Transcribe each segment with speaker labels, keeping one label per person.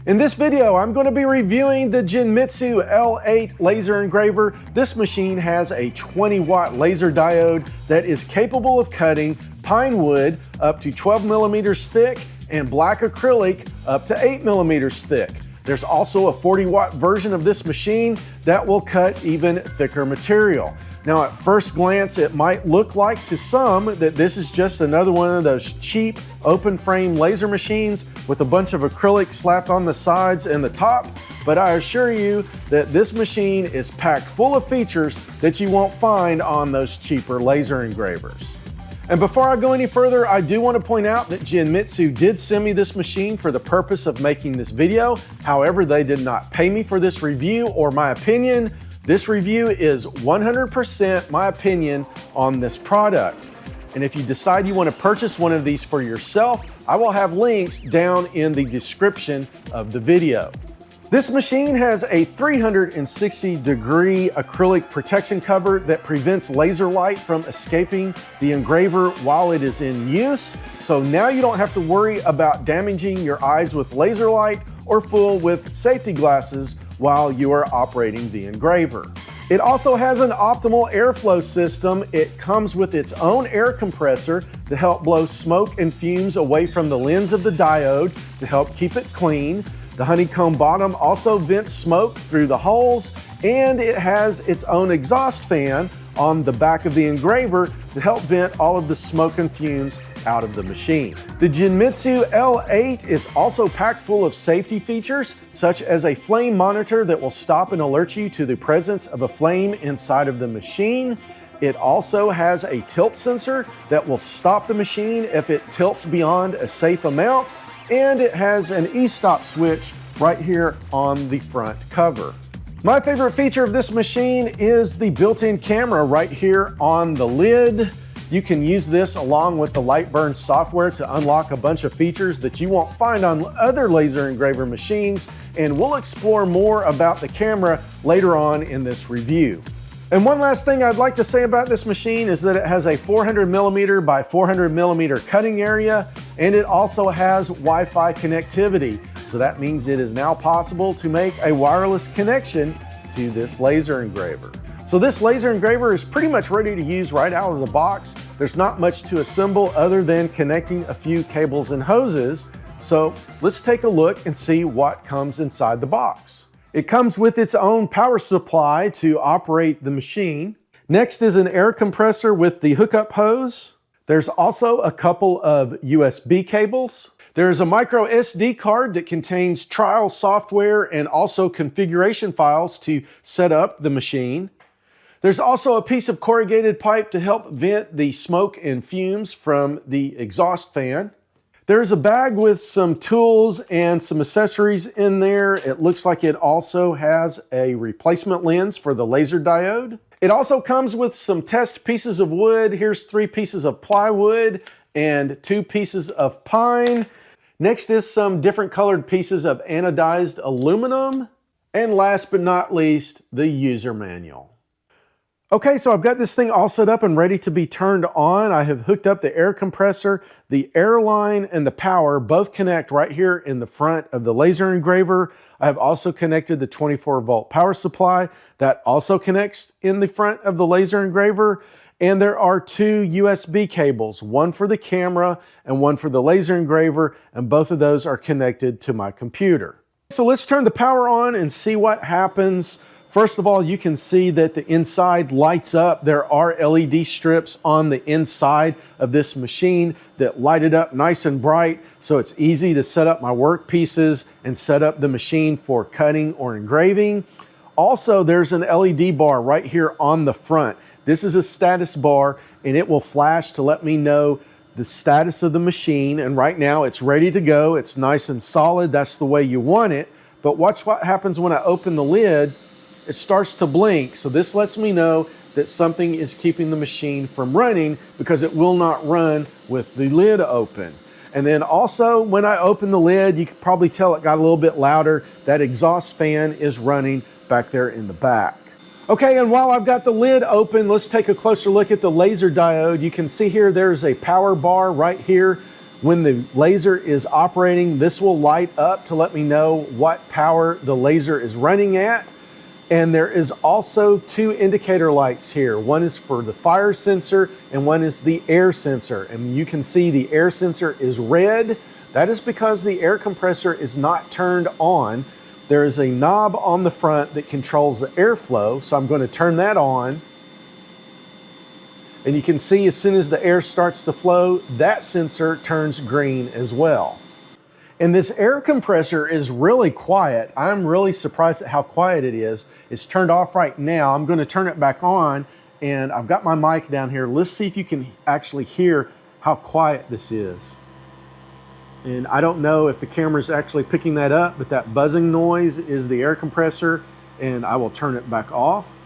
Speaker 1: In this video, I'm going to be reviewing the Genmitsu L8 laser engraver. This machine has a 20-watt laser diode that is capable of cutting pine wood up to 12 millimeters thick and black acrylic up to 8 millimeters thick. There's also a 40-watt version of this machine that will cut even thicker material. Now, at first glance, it might look like to some that this is just another one of those cheap open frame laser machines with a bunch of acrylic slapped on the sides and the top, but I assure you that this machine is packed full of features that you won't find on those cheaper laser engravers. And before I go any further, I do want to point out that Genmitsu did send me this machine for the purpose of making this video. However, they did not pay me for this review or my opinion. This review is 100% my opinion on this product. And if you decide you want to purchase one of these for yourself, I will have links down in the description of the video. This machine has a 360-degree acrylic protection cover that prevents laser light from escaping the engraver while it is in use. So now you don't have to worry about damaging your eyes with laser light or fool with safety glasses while you are operating the engraver. It also has an optimal airflow system. It comes with its own air compressor to help blow smoke and fumes away from the lens of the diode to help keep it clean. The honeycomb bottom also vents smoke through the holes, and it has its own exhaust fan on the back of the engraver to help vent all of the smoke and fumes out of the machine. The Genmitsu L8 is also packed full of safety features, such as a flame monitor that will stop and alert you to the presence of a flame inside of the machine. It also has a tilt sensor that will stop the machine if it tilts beyond a safe amount, and it has an e-stop switch right here on the front cover. My favorite feature of this machine is the built-in camera right here on the lid. You can use this along with the Lightburn software to unlock a bunch of features that you won't find on other laser engraver machines, and we'll explore more about the camera later on in this review. And one last thing I'd like to say about this machine is that it has a 400 millimeter by 400 millimeter cutting area, and it also has Wi-Fi connectivity. So that means it is now possible to make a wireless connection to this laser engraver. So this laser engraver is pretty much ready to use right out of the box. There's not much to assemble other than connecting a few cables and hoses. So let's take a look and see what comes inside the box. It comes with its own power supply to operate the machine. Next is an air compressor with the hookup hose. There's also a couple of USB cables. There's a micro SD card that contains trial software and also configuration files to set up the machine. There's also a piece of corrugated pipe to help vent the smoke and fumes from the exhaust fan. There's a bag with some tools and some accessories in there. It looks like it also has a replacement lens for the laser diode. It also comes with some test pieces of wood. Here's 3 pieces of plywood and 2 pieces of pine. Next is some different colored pieces of anodized aluminum. And last but not least, the user manual. Okay, so I've got this thing all set up and ready to be turned on. I have hooked up the air compressor, the air line, and the power both connect right here in the front of the laser engraver. I have also connected the 24-volt power supply. That also connects in the front of the laser engraver. And there are 2 USB cables, one for the camera and one for the laser engraver, and both of those are connected to my computer. So let's turn the power on and see what happens. First of all, you can see that the inside lights up. There are LED strips on the inside of this machine that light it up nice and bright, so it's easy to set up my work pieces and set up the machine for cutting or engraving. Also, there's an LED bar right here on the front. This is a status bar, and it will flash to let me know the status of the machine, and right now it's ready to go. It's nice and solid. That's the way you want it. But watch what happens when I open the lid. It starts to blink, so this lets me know that something is keeping the machine from running because it will not run with the lid open. And then also when I open the lid, you can probably tell it got a little bit louder. That exhaust fan is running back there in the back. Okay, and while I've got the lid open, let's take a closer look at the laser diode. You can see here there's a power bar right here When the laser is operating, this will light up to let me know what power the laser is running at. And there is also two indicator lights here. One is for the fire sensor and one is the air sensor. And you can see the air sensor is red. That is because the air compressor is not turned on. There is a knob on the front that controls the airflow. So I'm going to turn that on. And you can see as soon as the air starts to flow, that sensor turns green as well. And this air compressor is really quiet. I'm really surprised at how quiet it is. It's turned off right now. I'm going to turn it back on, and I've got my mic down here. Let's see if you can actually hear how quiet this is. And I don't know if the camera's actually picking that up, but that buzzing noise is the air compressor, and I will turn it back off.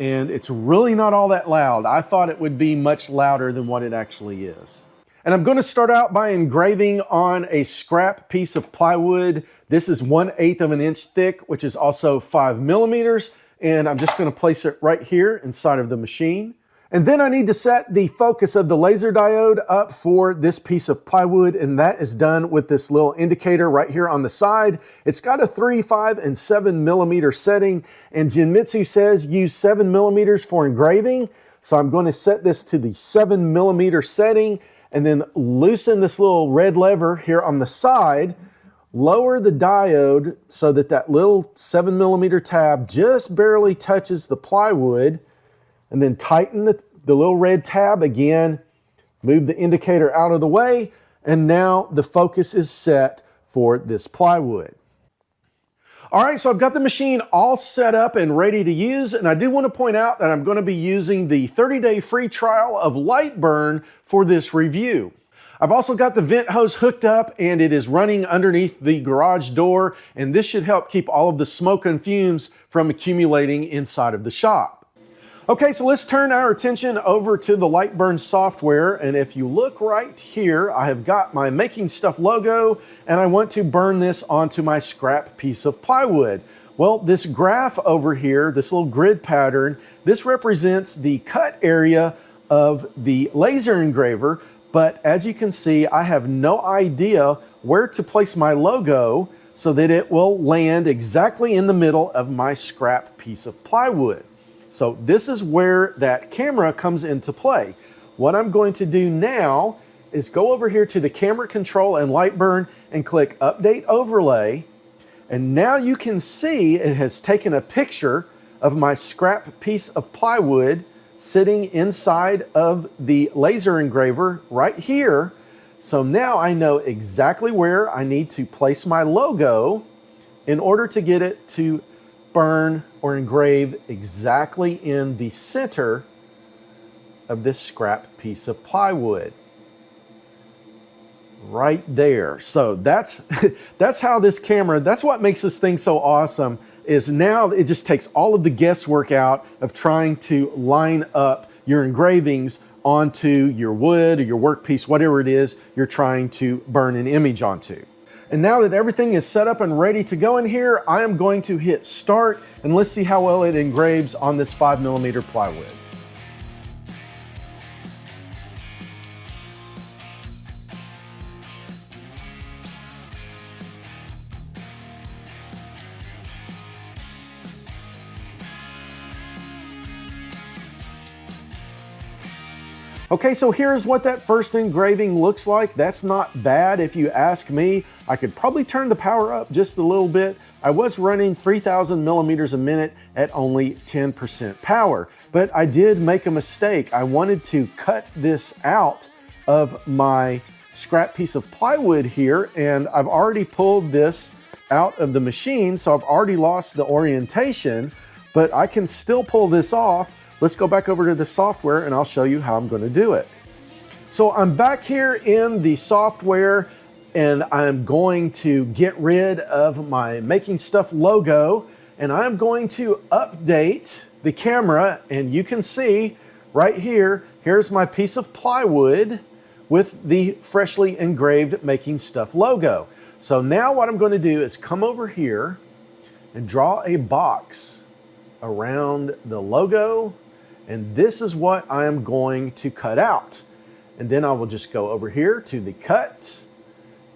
Speaker 1: And it's really not all that loud. I thought it would be much louder than what it actually is. And I'm going to start out by engraving on a scrap piece of plywood. This is 1/8 of an inch thick, which is also 5 millimeters. And I'm just going to place it right here inside of the machine. And then I need to set the focus of the laser diode up for this piece of plywood, and that is done with this little indicator right here on the side. It's got a 3, 5, and 7 millimeter setting, and Genmitsu says use 7 millimeters for engraving. So I'm going to set this to the 7 millimeter setting, and then loosen this little red lever here on the side, lower the diode so that that little 7 millimeter tab just barely touches the plywood, and then tighten the little red tab again, move the indicator out of the way, and now the focus is set for this plywood. All right, so I've got the machine all set up and ready to use, and I do want to point out that I'm going to be using the 30-day free trial of Lightburn for this review. I've also got the vent hose hooked up, and it is running underneath the garage door, and this should help keep all of the smoke and fumes from accumulating inside of the shop. Okay, so let's turn our attention over to the Lightburn software, and if you look right here, I have got my Making Stuff logo, and I want to burn this onto my scrap piece of plywood. Well, this graph over here, this little grid pattern, this represents the cut area of the laser engraver, but as you can see, I have no idea where to place my logo so that it will land exactly in the middle of my scrap piece of plywood. So this is where that camera comes into play. What I'm going to do now is go over here to the camera control and Lightburn and click Update Overlay. And now you can see it has taken a picture of my scrap piece of plywood sitting inside of the laser engraver right here. So now I know exactly where I need to place my logo in order to get it to burn or engrave exactly in the center of this scrap piece of plywood. Right there. So that's how this camera, that's what makes this thing so awesome, is now it just takes all of the guesswork out of trying to line up your engravings onto your wood or your workpiece, whatever it is you're trying to burn an image onto. And now that everything is set up and ready to go in here, I am going to hit start, and let's see how well it engraves on this 5 millimeter plywood. Okay, so here's what that first engraving looks like. That's not bad if you ask me. I could probably turn the power up just a little bit. I was running 3,000 millimeters a minute at only 10% power, but I did make a mistake. I wanted to cut this out of my scrap piece of plywood here, and I've already pulled this out of the machine, so I've already lost the orientation, but I can still pull this off. Let's go back over to the software and I'll show you how I'm going to do it. So I'm back here in the software and I'm going to get rid of my Making Stuff logo, and I'm going to update the camera, and you can see right here, here's my piece of plywood with the freshly engraved Making Stuff logo. So now what I'm going to do is come over here and draw a box around the logo, and this is what I am going to cut out. And then I will just go over here to the cut,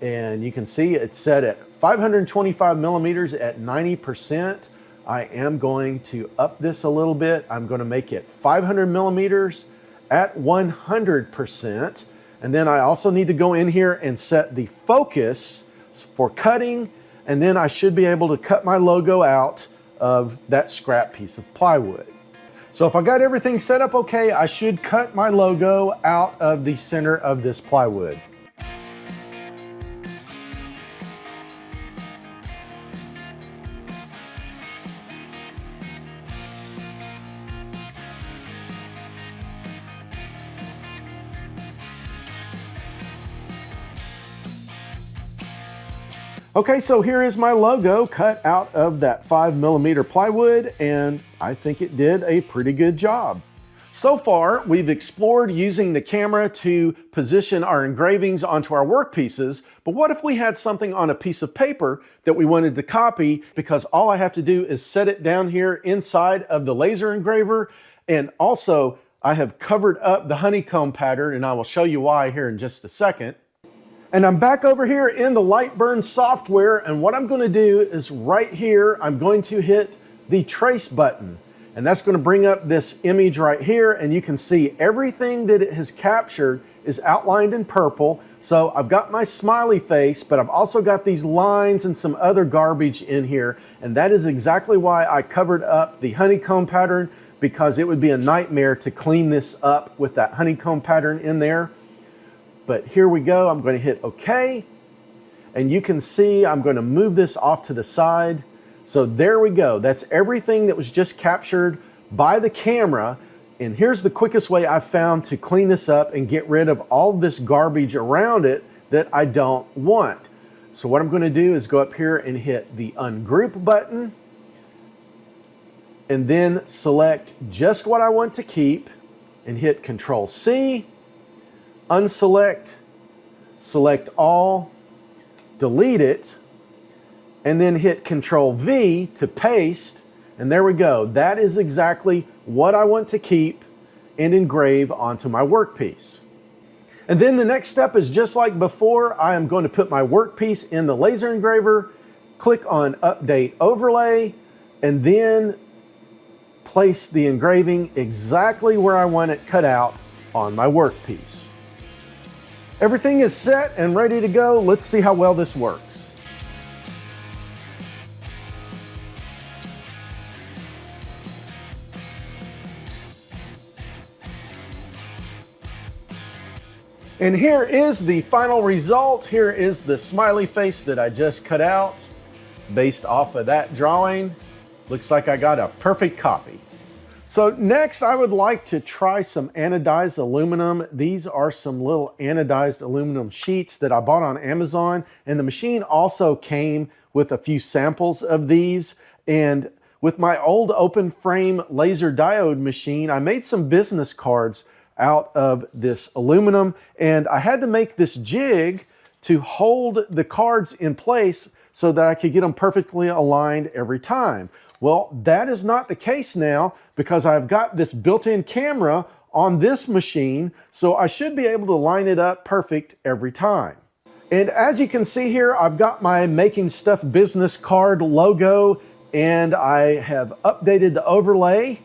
Speaker 1: and you can see it's set at 525 millimeters at 90%. I am going to up this a little bit. I'm going to make it 500 millimeters at 100%. And then I also need to go in here and set the focus for cutting, and then I should be able to cut my logo out of that scrap piece of plywood. So if I got everything set up okay, I should cut my logo out of the center of this plywood. Okay, so here is my logo cut out of that 5mm plywood, and I think it did a pretty good job. So far, we've explored using the camera to position our engravings onto our workpieces, but what if we had something on a piece of paper that we wanted to copy, because all I have to do is set it down here inside of the laser engraver, and also I have covered up the honeycomb pattern, and I will show you why here in just a second. And I'm back over here in the Lightburn software, and what I'm going to do is right here, I'm going to hit the trace button. And that's going to bring up this image right here, and you can see everything that it has captured is outlined in purple. So I've got my smiley face, but I've also got these lines and some other garbage in here. And that is exactly why I covered up the honeycomb pattern, because it would be a nightmare to clean this up with that honeycomb pattern in there. But here we go, I'm going to hit OK, and you can see I'm going to move this off to the side. So there we go, that's everything that was just captured by the camera, and here's the quickest way I've found to clean this up and get rid of all this garbage around it that I don't want. So what I'm going to do is go up here and hit the ungroup button, and then select just what I want to keep, and hit Control-C, unselect, select all, delete it, and then hit Control-V to paste, and there we go. That is exactly what I want to keep and engrave onto my workpiece. And then the next step is just like before. I am going to put my workpiece in the laser engraver, click on Update Overlay, and then place the engraving exactly where I want it cut out on my workpiece. Everything is set and ready to go. Let's see how well this works. And here is the final result. Here is the smiley face that I just cut out based off of that drawing. Looks like I got a perfect copy. So next I would like to try some anodized aluminum. These are some little anodized aluminum sheets that I bought on Amazon, and the machine also came with a few samples of these. And with my old open frame laser diode machine, I made some business cards out of this aluminum, and I had to make this jig to hold the cards in place so that I could get them perfectly aligned every time. Well, that is not the case now, because I've got this built-in camera on this machine, so I should be able to line it up perfect every time. And as you can see here, I've got my Making Stuff business card logo, and I have updated the overlay,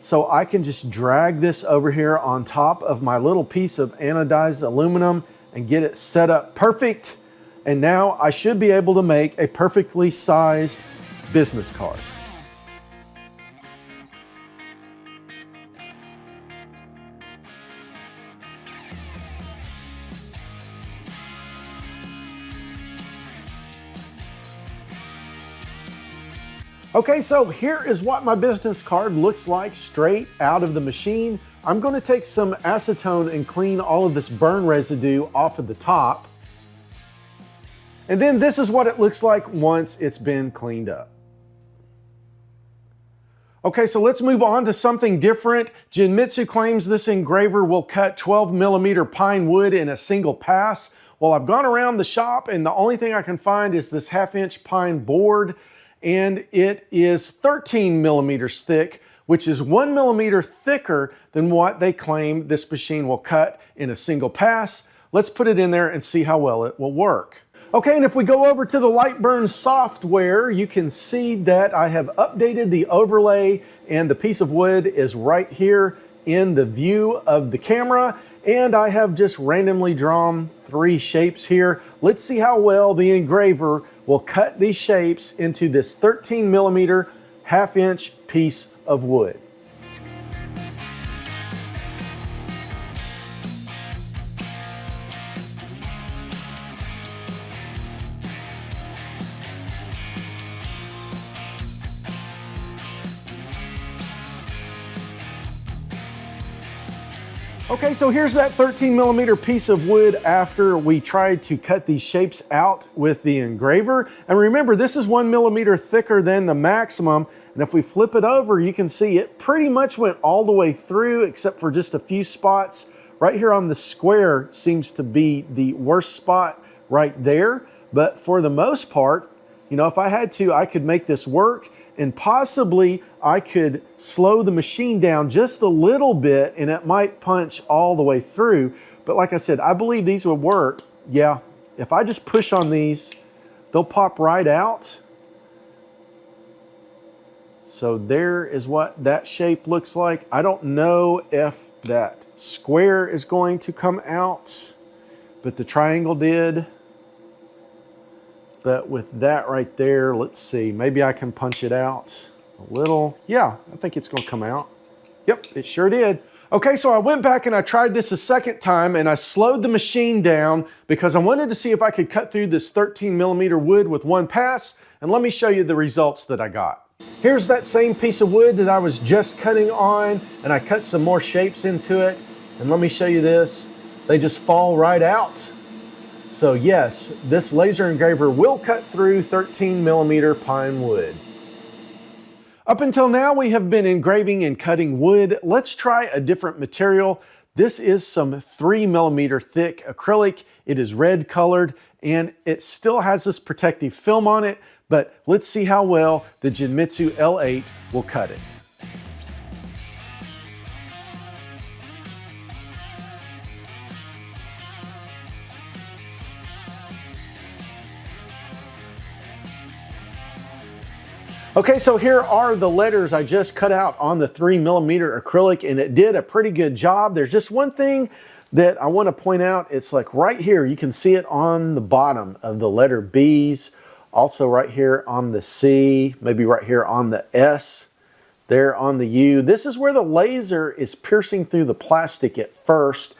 Speaker 1: so I can just drag this over here on top of my little piece of anodized aluminum and get it set up perfect. And now I should be able to make a perfectly sized business card. Okay, so here is what my business card looks like straight out of the machine. I'm going to take some acetone and clean all of this burn residue off of the top. And then this is what it looks like once it's been cleaned up. Okay, so let's move on to something different. Genmitsu claims this engraver will cut 12mm pine wood in a single pass. Well, I've gone around the shop, and the only thing I can find is this 1/2-inch pine board, and it is 13mm thick, which is 1 millimeter thicker than what they claim this machine will cut in a single pass. Let's put it in there and see how well it will work. Okay, and if we go over to the Lightburn software, you can see that I have updated the overlay and the piece of wood is right here in the view of the camera. And I have just randomly drawn 3 shapes here. Let's see how well the engraver will cut these shapes into this 13 millimeter half-inch piece of wood. Okay, so here's that 13 millimeter piece of wood after we tried to cut these shapes out with the engraver. And remember, this is 1 millimeter thicker than the maximum. And if we flip it over, you can see it pretty much went all the way through except for just a few spots. Right here on the square seems to be the worst spot right there. But for the most part, you know, if I had to, I could make this work. And possibly I could slow the machine down just a little bit and it might punch all the way through. But like I said, I believe these would work. Yeah, if I just push on these, they'll pop right out. So there is what that shape looks like. I don't know if that square is going to come out, but the triangle did. But with that right there, let's see, maybe I can punch it out a little. Yeah, I think it's gonna come out. Yep, it sure did. Okay, so I went back and I tried this a second time and I slowed the machine down because I wanted to see if I could cut through this 13 millimeter wood with one pass. And let me show you the results that I got. Here's that same piece of wood that I was just cutting on, and I cut some more shapes into it. And let me show you this. They just fall right out. So yes, this laser engraver will cut through 13 millimeter pine wood. Up until now, we have been engraving and cutting wood. Let's try a different material. This is some 3 millimeter thick acrylic. It is red colored and it still has this protective film on it, but let's see how well the Genmitsu L8 will cut it. Okay, so here are the letters I just cut out on the 3 millimeter acrylic, and it did a pretty good job. There's just one thing that I want to point out. It's like right here, you can see it on the bottom of the letter B's, also right here on the C, maybe right here on the S, there on the U. This is where the laser is piercing through the plastic at first,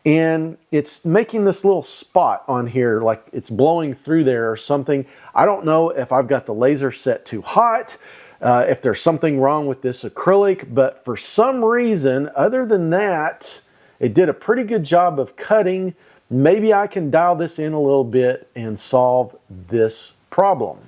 Speaker 1: and it's making this little spot on here like it's blowing through there or something. I don't know if I've got the laser set too hot, if there's something wrong with this acrylic, but for some reason, other than that, it did a pretty good job of cutting. Maybe I can dial this in a little bit and solve this problem.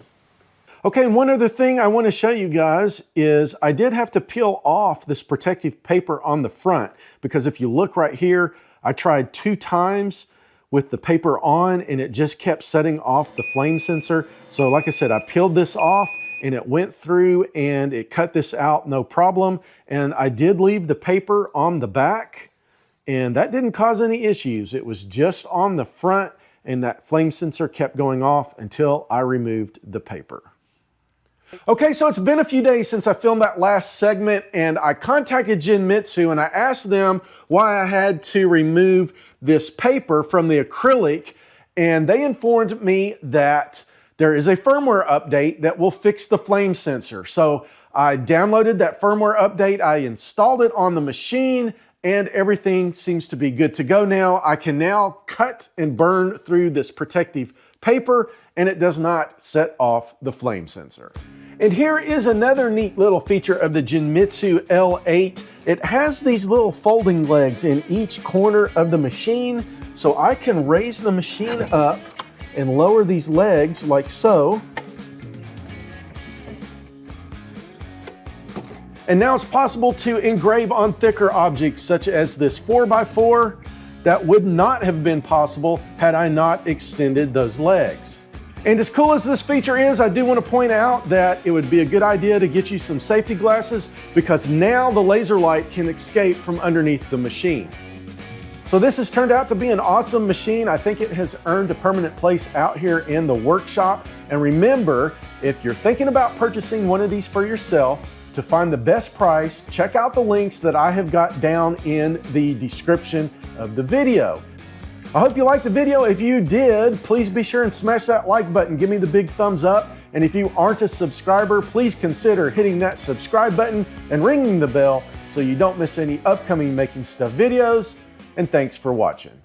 Speaker 1: Okay, and one other thing I want to show you guys is I did have to peel off this protective paper on the front, because if you look right here, I tried 2 times with the paper on and it just kept setting off the flame sensor. So like I said, I peeled this off and it went through and it cut this out no problem. And I did leave the paper on the back and that didn't cause any issues. It was just on the front and that flame sensor kept going off until I removed the paper. Okay, so it's been a few days since I filmed that last segment and I contacted Genmitsu and I asked them why I had to remove this paper from the acrylic, and they informed me that there is a firmware update that will fix the flame sensor. So I downloaded that firmware update, I installed it on the machine, and everything seems to be good to go now. I can now cut and burn through this protective paper and it does not set off the flame sensor. And here is another neat little feature of the Genmitsu L8. It has these little folding legs in each corner of the machine, so I can raise the machine up and lower these legs like so. And now it's possible to engrave on thicker objects such as this 4x4. That would not have been possible had I not extended those legs. And as cool as this feature is, I do want to point out that it would be a good idea to get you some safety glasses because now the laser light can escape from underneath the machine. So this has turned out to be an awesome machine. I think it has earned a permanent place out here in the workshop. And remember, if you're thinking about purchasing one of these for yourself, to find the best price, check out the links that I have got down in the description of the video. I hope you liked the video. If you did, please be sure and smash that like button. Give me the big thumbs up. And if you aren't a subscriber, please consider hitting that subscribe button and ringing the bell so you don't miss any upcoming Making Stuff videos. And thanks for watching.